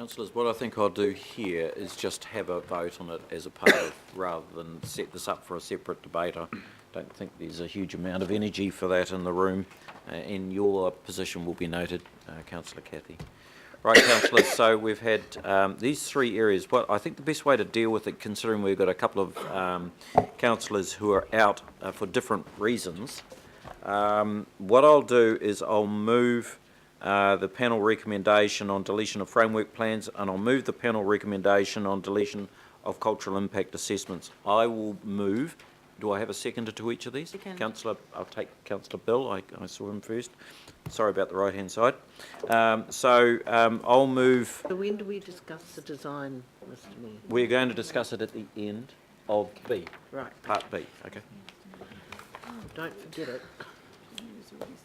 Councillors, what I think I'll do here is just have a vote on it as a part of, rather than set this up for a separate debate. I don't think there's a huge amount of energy for that in the room, and your position will be noted, Councillor Cathy. Right, councillors, so we've had these three areas. What I think the best way to deal with it, considering we've got a couple of councillors who are out for different reasons, what I'll do is I'll move the panel recommendation on deletion of framework plans, and I'll move the panel recommendation on deletion of cultural impact assessments. I will move. Do I have a seconder to each of these? Councillor, I'll take Councillor Bill. I saw him first. Sorry about the right-hand side. I'll move. So when do we discuss the design, Mr. Mayor? We're going to discuss it at the end of B. Right. Part B. Okay. Oh, don't forget it.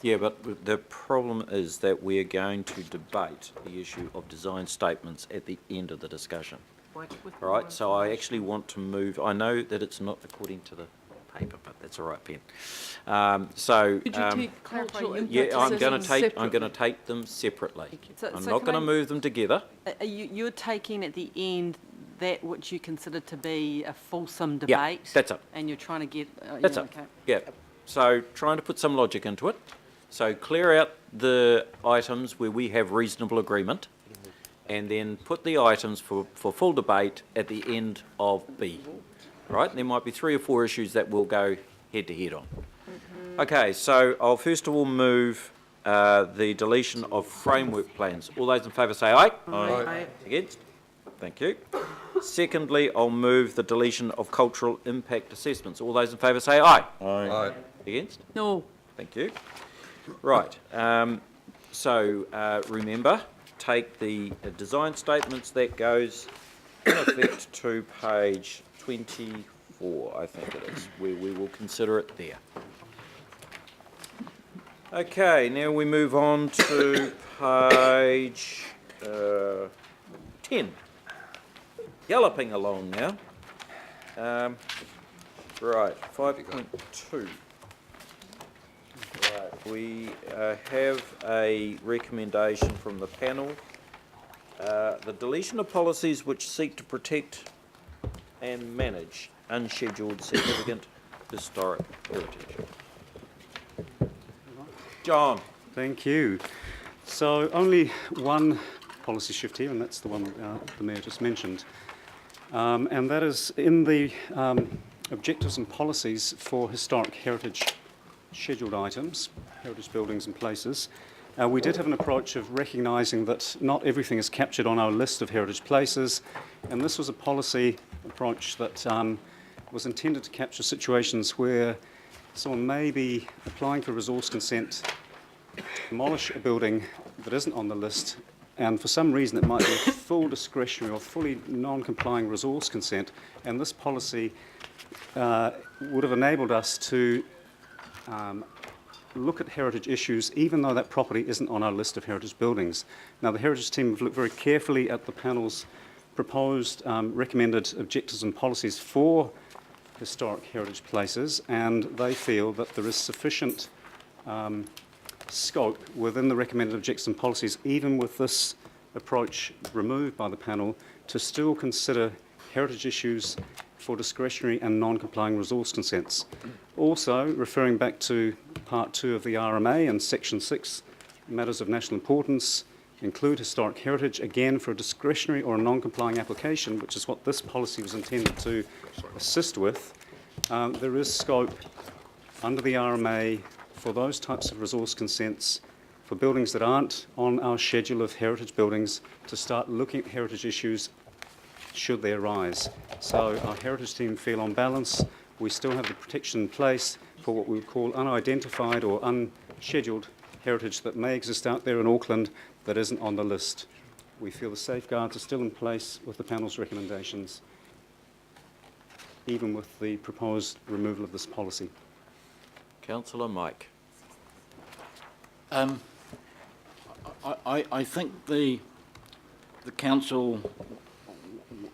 Yeah, but the problem is that we're going to debate the issue of design statements at the end of the discussion. All right, so I actually want to move. I know that it's not according to the paper, but that's all right, Pen. Could you take cultural impact yeah, I'm going to separately? take them separately. So I'm not going to move them together. You're taking at the end that which you consider to be a fulsome debate. Yeah, that's it. And you're trying to get. That's yeah, it. okay. Yeah. So trying to put some logic into it. So clear out the items where we have reasonable agreement, and then put the items for full debate at the end of B. Right? There might be 3 or 4 issues that we'll go head to head on. Okay, so I'll first of all move the deletion of framework plans. All those in favour say aye. Aye. Against? Thank you. Secondly, I'll move the deletion of cultural impact assessments. All those in favour say aye. Aye. Against? No. Thank you. Right, remember, take the design statements, that goes in effect to page 24, I think it is, where we will consider it there. Okay, now we move on to page 10. Galloping along now. Right, 5.2. Right, we have a recommendation from the panel. The deletion of policies which seek to protect and manage unscheduled significant historic heritage. John. Thank you. So only one policy shift here, and that's the one the Mayor just mentioned. And that is in the objectives and policies for historic heritage scheduled items, heritage buildings and places. We did have an approach of recognising that not everything is captured on our list of heritage places, and this was a policy approach that was intended to capture situations where someone may be applying for resource consent to demolish a building that isn't on the list, and for some reason it might be full discretionary or fully non-complying resource consent, and this policy would have enabled us to look at heritage issues even though that property isn't on our list of heritage buildings. Now, the heritage team have looked very carefully at the panel's proposed recommended objectives and policies for historic heritage places, and they feel that there is sufficient scope within the recommended objectives and policies, even with this approach removed by the panel, to still consider heritage issues for discretionary and non-complying resource consents. Also, referring back to Part 2 of the RMA and Section 6, matters of national importance include historic heritage, again for a discretionary or a non-complying application, which is what this policy was intended to assist with. There is scope under the RMA for those types of resource consents for buildings that aren't on our schedule of heritage buildings to start looking at heritage issues should they arise. So our heritage team feel on balance we still have the protection in place for what we would call unidentified or unscheduled heritage that may exist out there in Auckland that isn't on the list. We feel the safeguards are still in place with the panel's recommendations, even with the proposed removal of this policy. Councillor Mike. I think the council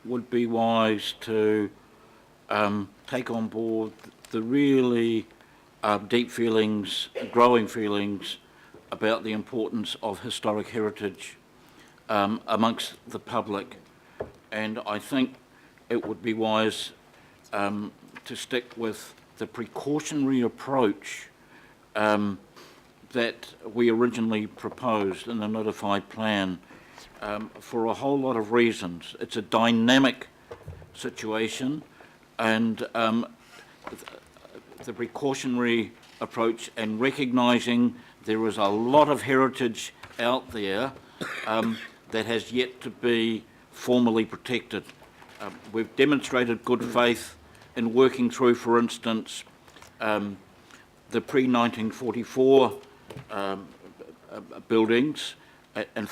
would be wise to take on board the really deep feelings, growing feelings about the importance of historic heritage amongst the public. And I think it would be wise to stick with the precautionary approach that we originally proposed in the notified plan for a whole lot of reasons. It's a dynamic situation, and the precautionary approach and recognising there is a lot of heritage out there that has yet to be formally protected. We've demonstrated good faith in working through, for instance, the pre-1944 buildings and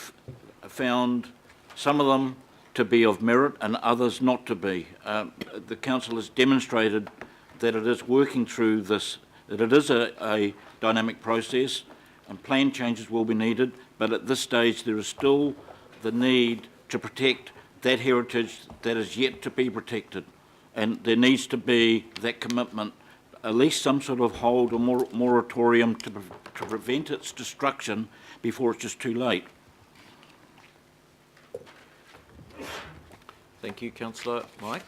found some of them to be of merit and others not to be. The council has demonstrated that it is working through this, that it is a dynamic process, and plan changes will be needed, but at this stage there is still the need to protect that heritage that is yet to be protected, and there needs to be that commitment, at least some sort of hold or moratorium to prevent its destruction before it's just too late. Thank you, Councillor Mike.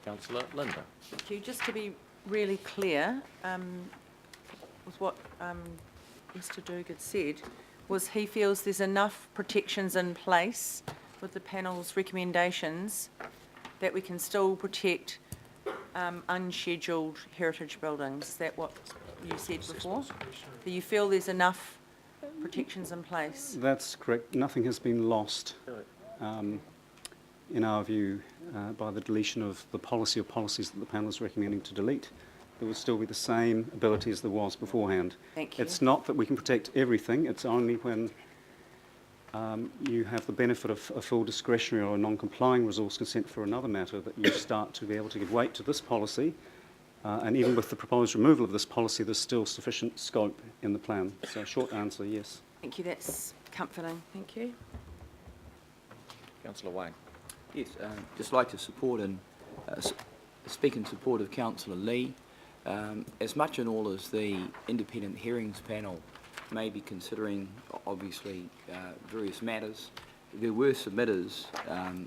Councillor Linda. Thank you. Just to be really clear with what Mr Duguid said, was he feels there's enough protections in place with the panel's recommendations that we can still protect unscheduled heritage buildings. Is that what you said before? Do you feel there's enough protections in place? That's correct. Nothing has been lost, in our view, by the deletion of the policy or policies that the panel is recommending to delete. There will still be the same ability as there was beforehand. Thank you. It's not that we can protect everything, it's only when you have the benefit of a full discretionary or a non-complying resource consent for another matter that you start to be able to give weight to this policy. And even with the proposed removal of this policy, there's still sufficient scope in the plan. So short answer, yes. Thank you. That's comforting. Thank you. Councillor Wang. Yes, just like to support and speak in support of Councillor Lee. As much and all as the independent hearings panel may be considering, obviously, various matters, there were submitters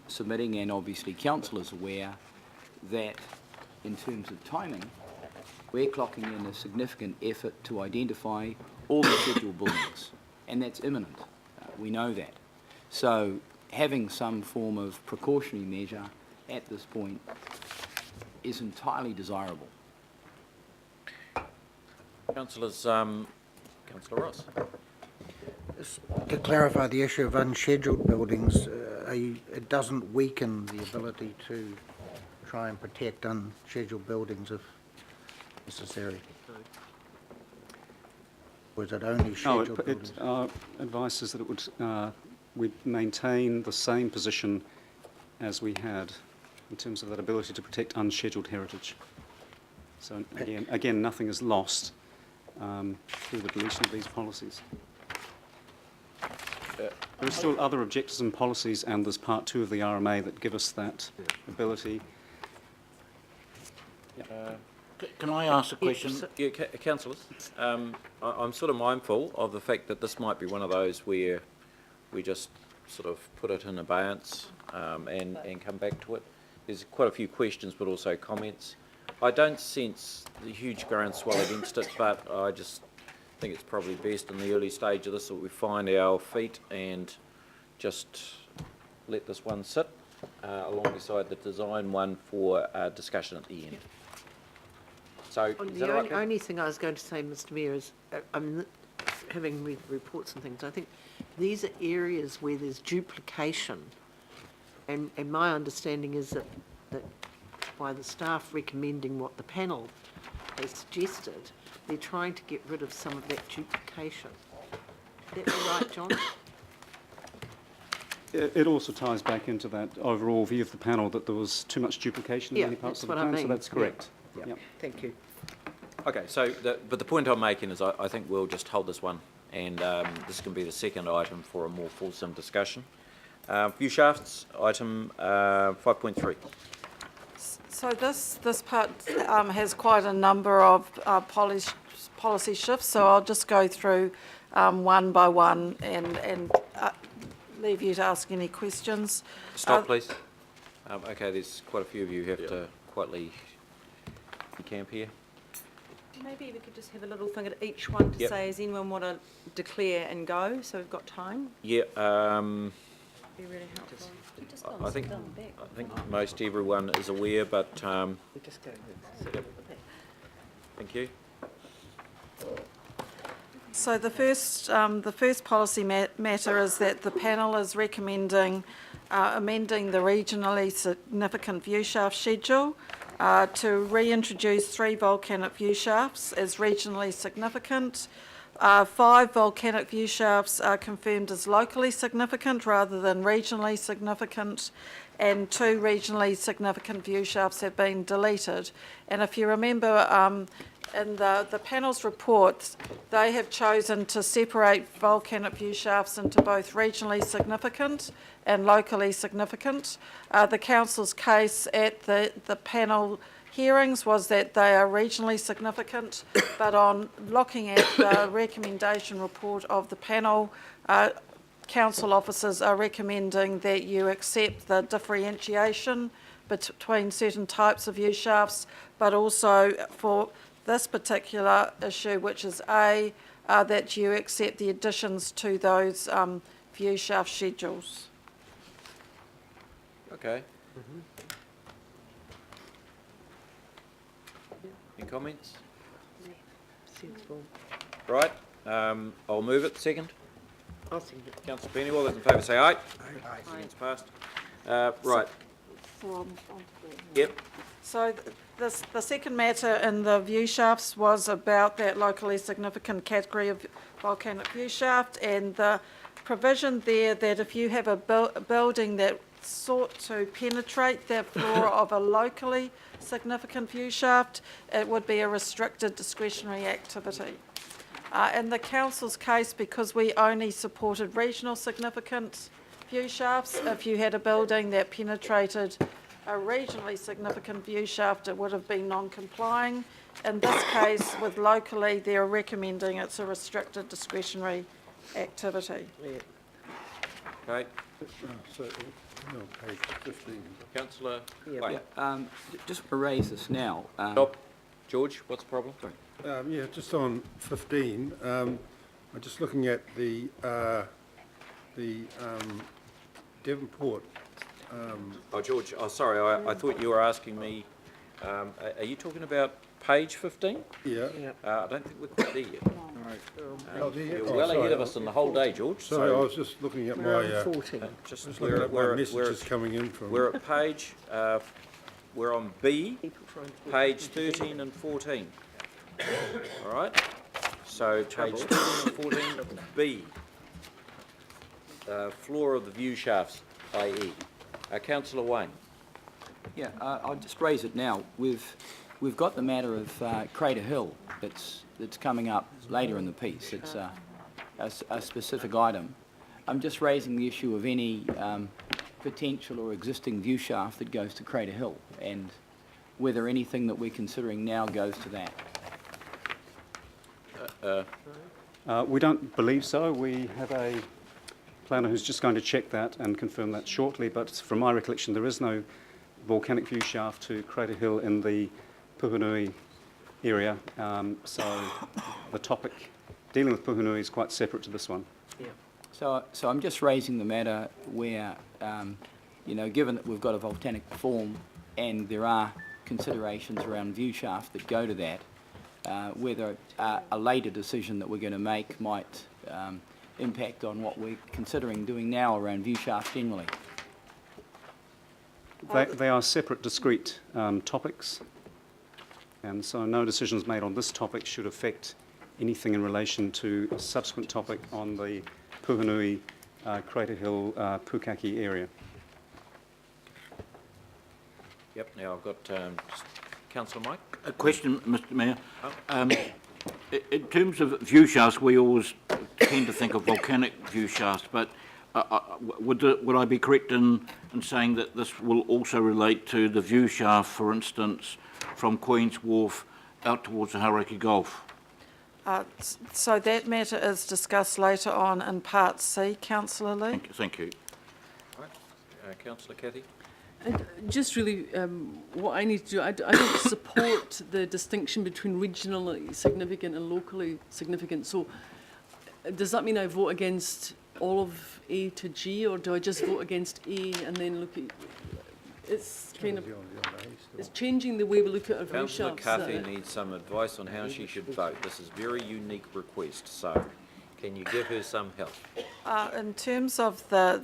submitting, and obviously council is aware that in terms of timing, we're clocking in a significant effort to identify all the scheduled buildings, and that's imminent. We know that. So having some form of precautionary measure at this point is entirely desirable. Councillors, Councillor Ross. To clarify the issue of unscheduled buildings, it doesn't weaken the ability to try and protect unscheduled buildings if necessary. Or is it only scheduled buildings? Our advice is that it would we'd maintain the same position as we had in terms of that ability to protect unscheduled heritage. So again, nothing is lost through the deletion of these policies. There are still other objectives and policies, and there's part 2 of the RMA that give us that ability. Can I ask a question? Yeah, councillors, I'm sort of mindful of the fact that this might be one of those where we just sort of put it in abeyance and come back to it. There's quite a few questions, but also comments. I don't sense the huge groundswell against it, but I just think it's probably best in the early stage of this that we find our feet and just let this one sit alongside the design one for discussion at the end. So, is that The all right? only thing I was going to say, Mr Mayor, is having read reports and things, I think these are areas where there's duplication, and my understanding is that by the staff recommending what the panel has suggested, they're trying to get rid of some of that duplication. Is that right, John? It also ties back into that overall view of the panel that there was too much duplication in many parts of the plan, so that's correct. Yeah. Yep. Thank you. Okay, so, but the point I'm making is I think we'll just hold this one, and this can be the second item for a more fulsome discussion. View shafts, item 5.3. So this part has quite a number of policy shifts, so I'll just go through one by one and leave you to ask any questions. Stop, please. Okay, there's quite a few of you who have to quietly decamp here. Maybe we could just have a little thing at each one to Yep. say, does anyone want to declare and go, so we've got time? Yeah, Be really helpful. I think most everyone is aware, but, We just go yep. Thank you. So the first policy matter is that the panel is recommending amending the regionally significant view shaft schedule to reintroduce 3 volcanic view shafts as regionally significant. 5 volcanic view shafts are confirmed as locally significant rather than regionally significant, and 2 regionally significant view shafts have been deleted. And if you remember, in the panel's report, they have chosen to separate volcanic view shafts into both regionally significant and locally significant. The council's case at the panel hearings was that they are regionally significant, but on looking at the recommendation report of the panel, council officers are recommending that you accept the differentiation between certain types of view shafts, but also for this particular issue, which is A, that you accept the additions to those view shaft schedules. Okay. Any comments? sensible. Right, I'll move it. Second. I'll second it. Councillor Penny, all those in favour say aye. Aye. Against passed. Right, yep. So the second matter in the view shafts was about that locally significant category of volcanic view shaft, and the provision there that if you have a building that sought to penetrate the floor of a locally significant view shaft, it would be a restricted discretionary activity. In the council's case, because we only supported regional significant view shafts, if you had a building that penetrated a regionally significant view shaft, it would have been non-complying. In this case, with locally, they're recommending it's a restricted discretionary activity. Okay, So, no, page 15. councillor Yeah. Wayne. Just to raise this now. Stop. George, what's the problem? Sorry. Yeah, just on 15, I'm just looking at the Devonport. Oh, George, oh, sorry, I thought you were asking me, are you talking about page 15? Yeah. I don't think we're quite there yet. Oh, there you You're go. well Sorry, ahead of us in the whole day, George. Sorry, I So, was just looking at We're my, on 14. just, just looking at my messages coming in from. we're at page, we're on B, People trying to get page 13 and 14. All right? So page 13 and 14, B. Floor of the view shafts, i.e. Councillor Wayne. Yeah, I'll just raise it now. We've got the matter of Crater Hill that's coming up later in the piece. It's a specific item. I'm just raising the issue of any potential or existing view shaft that goes to Crater Hill, and whether anything that we're considering now goes to that. We don't believe so. We have a planner who's just going to check that and confirm that shortly, but from my recollection there is no volcanic view shaft to Crater Hill in the Puhunui area, so the topic dealing with Puhunui is quite separate to this one. Yeah. So I'm just raising the matter where, given that we've got a volcanic form and there are considerations around view shaft that go to that, whether a later decision that we're going to make might impact on what we're considering doing now around view shaft generally. They are separate, discrete topics, and so no decisions made on this topic should affect anything in relation to a subsequent topic on the Puhunui, Crater Hill, Pukaki area. Yep, now I've got Councillor Mike. A question, Mr Mayor. In terms of view shafts, we always tend to think of volcanic view shafts, but would I be correct in saying that this will also relate to the view shaft, for instance, from Queen's Wharf out towards the Hauraki Gulf? So that matter is discussed later on in Part C, Councillor Lee. Thank you. Councillor Cathy? Just really, what I need to do, I don't support the distinction between regionally significant and locally significant. So does that mean I vote against all of A to G, or do I just vote against A and then look at, it's kind of, it's changing the way we look at our view Councillor shafts. Cathy needs some advice on how she should vote. This is a very unique request, so can you give her some help? In terms of the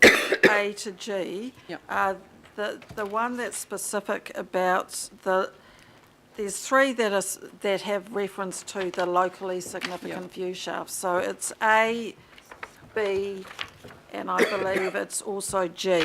A to G, Yep. the one that's specific about there's three that have reference to the locally significant Yep. view shafts. So it's A, B, and I believe it's also G.